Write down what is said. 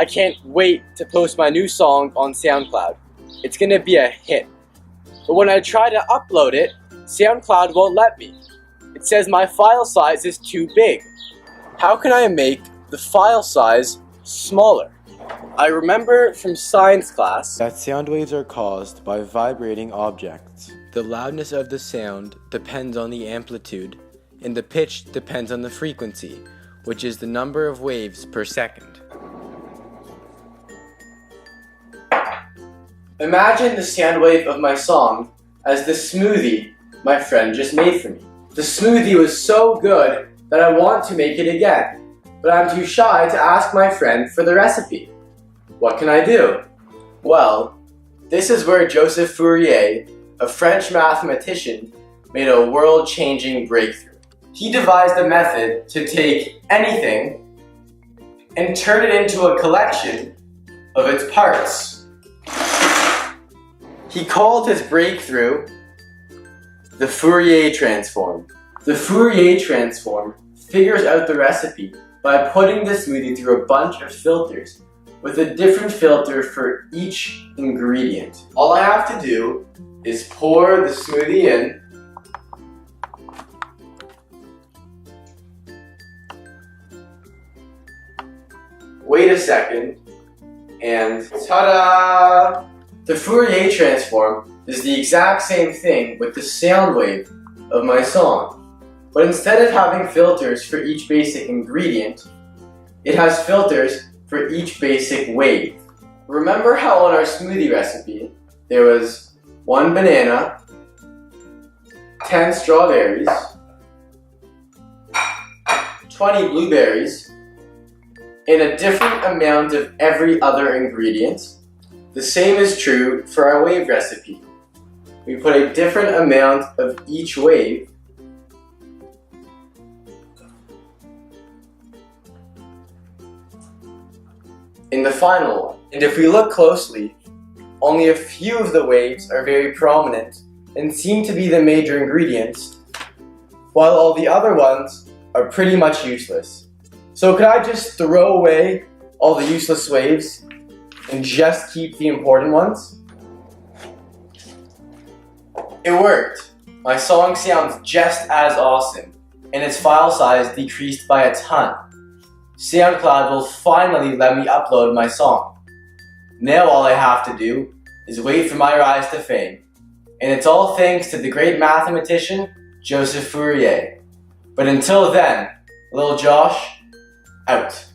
I can't wait to post my new song on SoundCloud. It's gonna be a hit. But when I try to upload it, SoundCloud won't let me. It says my file size is too big. How can I make the file size smaller? I remember from science class that sound waves are caused by vibrating objects. The loudness of the sound depends on the amplitude, and the pitch depends on the frequency, which is the number of waves per second. Imagine the sound wave of my song as the smoothie my friend just made for me. The smoothie was so good that I want to make it again, but I'm too shy to ask my friend for the recipe. What can I do? Well, this is where Joseph Fourier, a French mathematician, made a world-changing breakthrough. He devised a method to take anything and turn it into a collection of its parts. He called his breakthrough the Fourier transform. The Fourier transform figures out the recipe by putting the smoothie through a bunch of filters with a different filter for each ingredient. All I have to do is pour the smoothie in, wait a second, and ta-da! The Fourier transform is the exact same thing with the sound wave of my song. But instead of having filters for each basic ingredient, it has filters for each basic wave. Remember how on our smoothie recipe, there was 1 banana, 10 strawberries, 20 blueberries, and a different amount of every other ingredient? The same is true for our wave recipe. We put a different amount of each wave in the final one. And if we look closely, only a few of the waves are very prominent and seem to be the major ingredients, while all the other ones are pretty much useless. So could I just throw away all the useless waves and just keep the important ones? It worked! My song sounds just as awesome, and its file size decreased by a ton. SoundCloud will finally let me upload my song. Now all I have to do is wait for my rise to fame. And it's all thanks to the great mathematician, Joseph Fourier. But until then, little Josh, out.